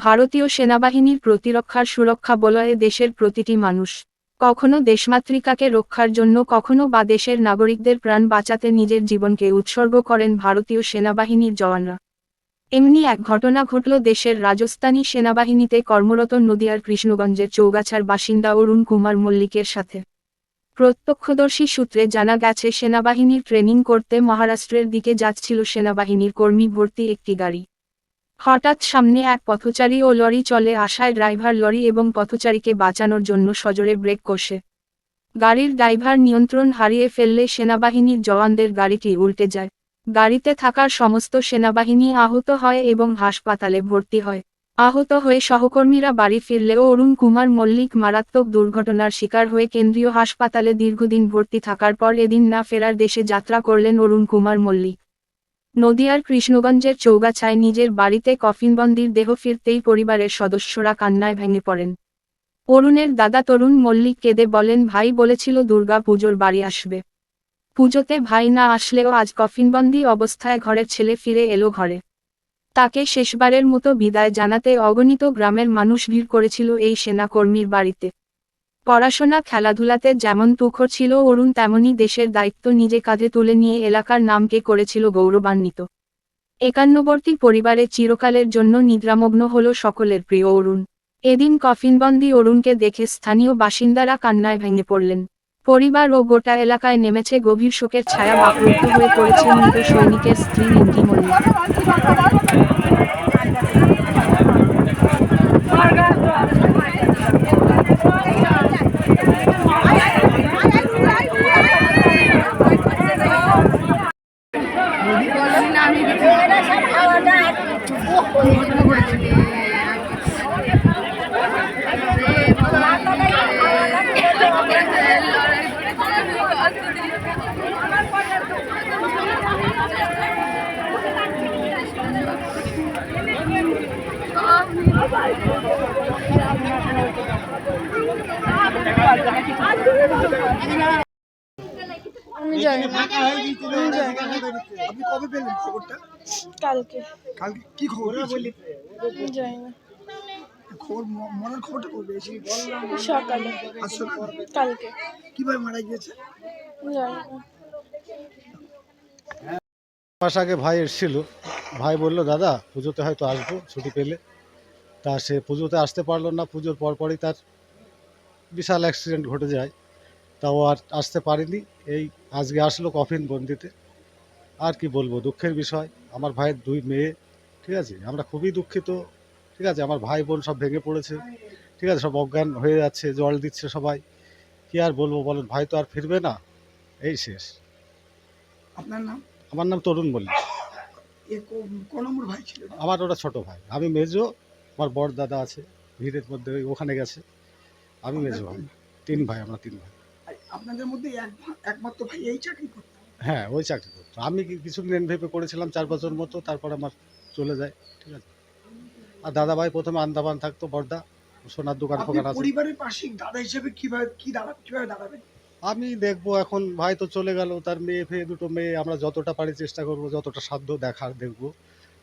ভারতীয় সেনাবাহিনীর প্রতিরক্ষার সুরক্ষা বলয়ে দেশের প্রতিটি মানুষ কখনো দেশমাতৃকাকে রক্ষার জন্য, কখনো বা দেশের নাগরিকদের প্রাণ বাঁচাতে নিজের জীবনকে উৎসর্গ করেন ভারতীয় সেনাবাহিনীর জওয়ানরা। এমনি এক ঘটনা ঘটল দেশের রাজস্থানী সেনাবাহিনীতে কর্মরত নদিয়ার কৃষ্ণগঞ্জের চৌগাছার বাসিন্দা অরুণ কুমার মল্লিকের সাথে। প্রত্যক্ষদর্শী সূত্রে জানা গেছে, সেনাবাহিনীর ট্রেনিং করতে মহারাষ্ট্রের দিকে যাচ্ছিল সেনাবাহিনীর কর্মী ভর্তি একটি গাড়ি। হঠাৎ সামনে এক পথচারী ও লরি চলে আসায় ড্রাইভার লরি এবং পথচারীকে বাঁচানোর জন্য সজোরে ব্রেক কষে গাড়ির ড্রাইভার নিয়ন্ত্রণ হারিয়ে ফেললে সেনাবাহিনীর জওয়ানদের গাড়িটি উল্টে যায়। গাড়িতে থাকার সমস্ত সেনাবাহিনী আহত হয় এবং হাসপাতালে ভর্তি হয়। আহত হয়ে সহকর্মীরা বাড়ি ফিরলেও অরুণ কুমার মল্লিক মারাত্মক দুর্ঘটনার শিকার হয়ে কেন্দ্রীয় হাসপাতালে দীর্ঘদিন ভর্তি থাকার পর এদিন না ফেরার দেশে যাত্রা করলেন অরুণ কুমার মল্লিক। নদিয়ার কৃষ্ণগঞ্জের চৌগাছায় নিজের বাড়িতে কফিনবন্দির দেহ ফিরতেই পরিবারের সদস্যরা কান্নায় ভেঙে পড়েন। অরুণের দাদা তরুণ মল্লিক কেঁদে বলেন, ভাই বলেছিল দুর্গা পুজোর বাড়ি আসবে। পুজোতে ভাই না আসলেও আজ কফিনবন্দি অবস্থায় ঘরের ছেলে ফিরে এলো ঘরে। তাকে শেষবারের মতো বিদায় জানাতে অগণিত গ্রামের মানুষ ভিড় করেছিল এই সেনাকর্মীর বাড়িতে। পড়াশোনা খেলাধুলাতে যেমন তুখর ছিল অরুণ, তেমনি দেশের দায়িত্ব নিজে কাঁধে তুলে নিয়ে এলাকার নামকে করেছিল গৌরবান্বিত। একান্নবর্তী পরিবারে চিরকালের জন্য নিদ্রামগ্ন হল সকলের প্রিয় অরুণ। এদিন কফিনবন্দি অরুণকে দেখে স্থানীয় বাসিন্দারা কান্নায় ভেঙে পড়লেন। পরিবার ও গোটা এলাকায় নেমেছে গভীর শোকের ছায়া। আপ্লুত হয়ে পড়েছে মৃত সৈনিকের স্ত্রী রিঙ্কি মল্লিক। আমি জানি না। আপনি কবে পেলেন খবরটা? কালকে। কালকে কি খবর বলি? জানি না। খবর মরার খবরটা কবে পেয়েছি? সকালে। আচ্ছা, কালকে। কিভাবে মারা গিয়েছে? জানি না। মাস আগে ভাই এসেছিল। ভাই বললো, দাদা পুজোতে হয়তো আসবো ছুটি পেলে। তা সে পুজোতে আসতে পারলো না। পুজোর পরপরই তার বিশাল অ্যাক্সিডেন্ট ঘটে যায়। তাও আর আসতে পারিনি। এই আজকে আসলো কফিন বন্দিতে। আর কি বলবো, দুঃখের বিষয়। আমার ভাইয়ের 2 মেয়ে, ঠিক আছে, আমরা খুবই দুঃখিত। ঠিক আছে, আমার ভাই বোন সব ভেঙে পড়েছে, ঠিক আছে, সব অজ্ঞান হয়ে যাচ্ছে, জল দিচ্ছে সবাই। কি আর বলবো বলেন, ভাই তো আর ফিরবে না, এই শেষ। আপনার নাম? আমার নাম তরুণ মল্লিক। কোন নম্বর ভাই ছিল? আমার ওরা ছোট ভাই, আমি মেজো। আমার বড় দাদা আছে ভিড়ের মধ্যে, ওখানে গেছে। আমি মেজো ভাই। 3 ভাই, আমরা 3 ভাই। আপনাদের মধ্যে একমাত্র ভাই এই চাকরি করতো? হ্যাঁ, ওই চাকরি করতো। আমি কিছুদিন এনভিপি করেছিলাম 4 বছর মতো, তারপর আমার চলে যায়, ঠিক আছে। আর দাদা ভাই প্রথমে আন্দামান থাকতো, বর্দা সোনার দোকান ফোকান আছে। পরিবারের পাশে দাদা হিসেবে কিভাবে দাঁড়াবেন? আমি দেখবো, এখন ভাই তো চলে গেল, তার মেয়ে ফেয়ে 2টো মেয়ে, আমরা যতটা পারি চেষ্টা করব, যতটা সাধ্য দেখার দেখবো,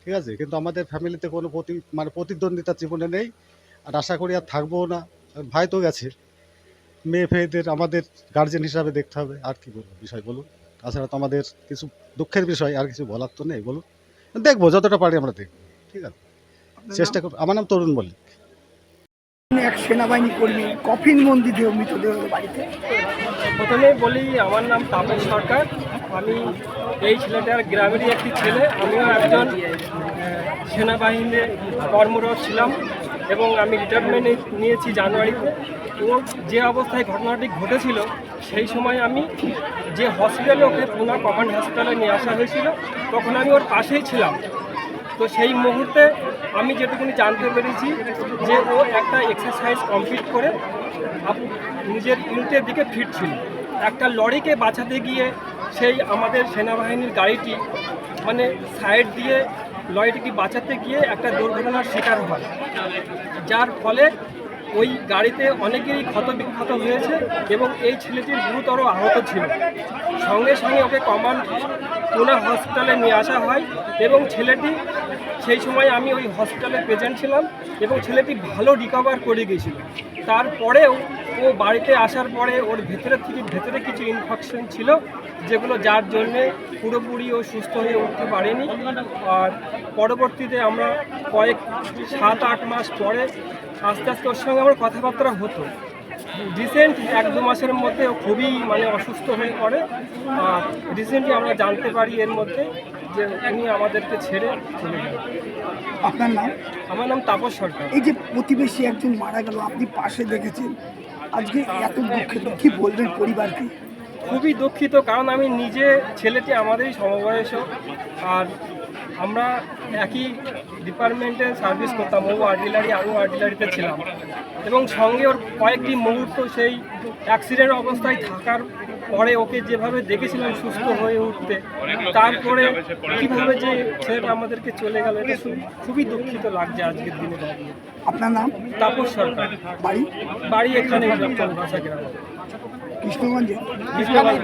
ঠিক আছে। কিন্তু আমাদের ফ্যামিলিতে কোনো প্রতিদ্বন্দ্বিতা জীবনে নেই, আর আশা করি আর থাকবোও না। ভাই তো গেছে, মেয়ে ফেয়েদের আমাদের গার্জেন হিসাবে দেখতে হবে। আর কি বলবো বিষয় বলুন, তাছাড়া তো আমাদের কিছু দুঃখের বিষয়, আর কিছু বলার তো নেই। বলুন, দেখবো যতটা পারি আমরা দেখবো, ঠিক আছে, চেষ্টা করবো। আমার নাম তরুণ মল্লিক। এক সেনাবাহিনী কর্মী কফিন বন্দি দেহ, মৃতদেহ বাড়িতে। প্রথমেই বলি, আমার নাম তাপস সরকার। আমি এই ছেলেটার গ্রামেরই একটি ছেলে। আমিও একজন সেনাবাহিনীতে কর্মরত ছিলাম এবং আমি রিটায়ারমেন্ট নিয়েছি জানুয়ারিতে। এবং যে অবস্থায় ঘটনাটি ঘটেছিল, সেই সময় আমি যে হসপিটালে ওকে পুনা কমান্ড হসপিটালে নিয়ে আসা হয়েছিল, তখন আমি ওর পাশেই ছিলাম। তো সেই মুহূর্তে আমি যেটুকুনি জানতে পেরেছি যে ও একটা এক্সারসাইজ কমপ্লিট করে নিজের ইউনিটের দিকে ফিরছিল। একটা লরিকে বাঁচাতে গিয়ে সেই আমাদের সেনাবাহিনীর গাড়িটি মানে সাইড দিয়ে লরিটিকে বাঁচাতে গিয়ে একটা দুর্ঘটনার শিকার হয়, যার ফলে ওই গাড়িতে অনেকেরই ক্ষতবিক্ষত হয়েছে এবং এই ছেলেটির গুরুতর আহত ছিল। সঙ্গে সঙ্গে ওকে কমান্ড পুনা হসপিটালে নিয়ে আসা হয় এবং ছেলেটি সেই সময় আমি ওই হসপিটালে প্রেজেন্ট ছিলাম এবং ছেলেটি ভালো রিকভার করে গিয়েছিল। তারপরেও ও বাড়িতে আসার পরে ওর ভেতরে কিছু ইনফেকশন ছিল, যেগুলো যার জন্যে পুরোপুরি ও সুস্থ হয়ে উঠতে পারেনি। আর পরবর্তীতে আমরা 7-8 মাস পরে আস্তে আস্তে ওর সঙ্গে আমার কথাবার্তা হতো। রিসেন্ট 1-2 মাসের মধ্যে ও খুবই অসুস্থ হয়ে পড়ে। আর রিসেন্টলি আমরা জানতে পারি এর মধ্যে যে উনি আমাদেরকে ছেড়ে চলে গেলেন। আপনার নাম? আমার নাম তাপস সরকার। এই যে প্রতিবেশী একজন মারা গেল, আপনি পাশে দেখেছেন, আজকে এত দুঃখিত, কি বলবেন পরিবারকে? খুবই দুঃখিত, কারণ আমি নিজে, ছেলেটি আমাদেরই সমবয়স, আর আমরা একই ডিপার্টমেন্টে সার্ভিস করতাম। ও আর্টিলারি, আমিও আর্টিলারিতে ছিলাম, এবং সঙ্গে ওর কয়েকটি মুহূর্ত সেই অ্যাক্সিডেন্ট অবস্থায় থাকার পরে ওকে যেভাবে দেখেছিলাম সুস্থ হয়ে উঠতে, তারপরে কীভাবে যে ছেলেটা আমাদেরকে চলে গেল, এটা খুবই দুঃখিত লাগছে আজকের দিনে দাঁড়িয়ে। আপনার নাম? তাপস সরকার। বাড়ি? বাড়ি এখানে ভাষা গ্রাম, কৃষ্ণগঞ্জে। কৃষ্ণগঞ্জ।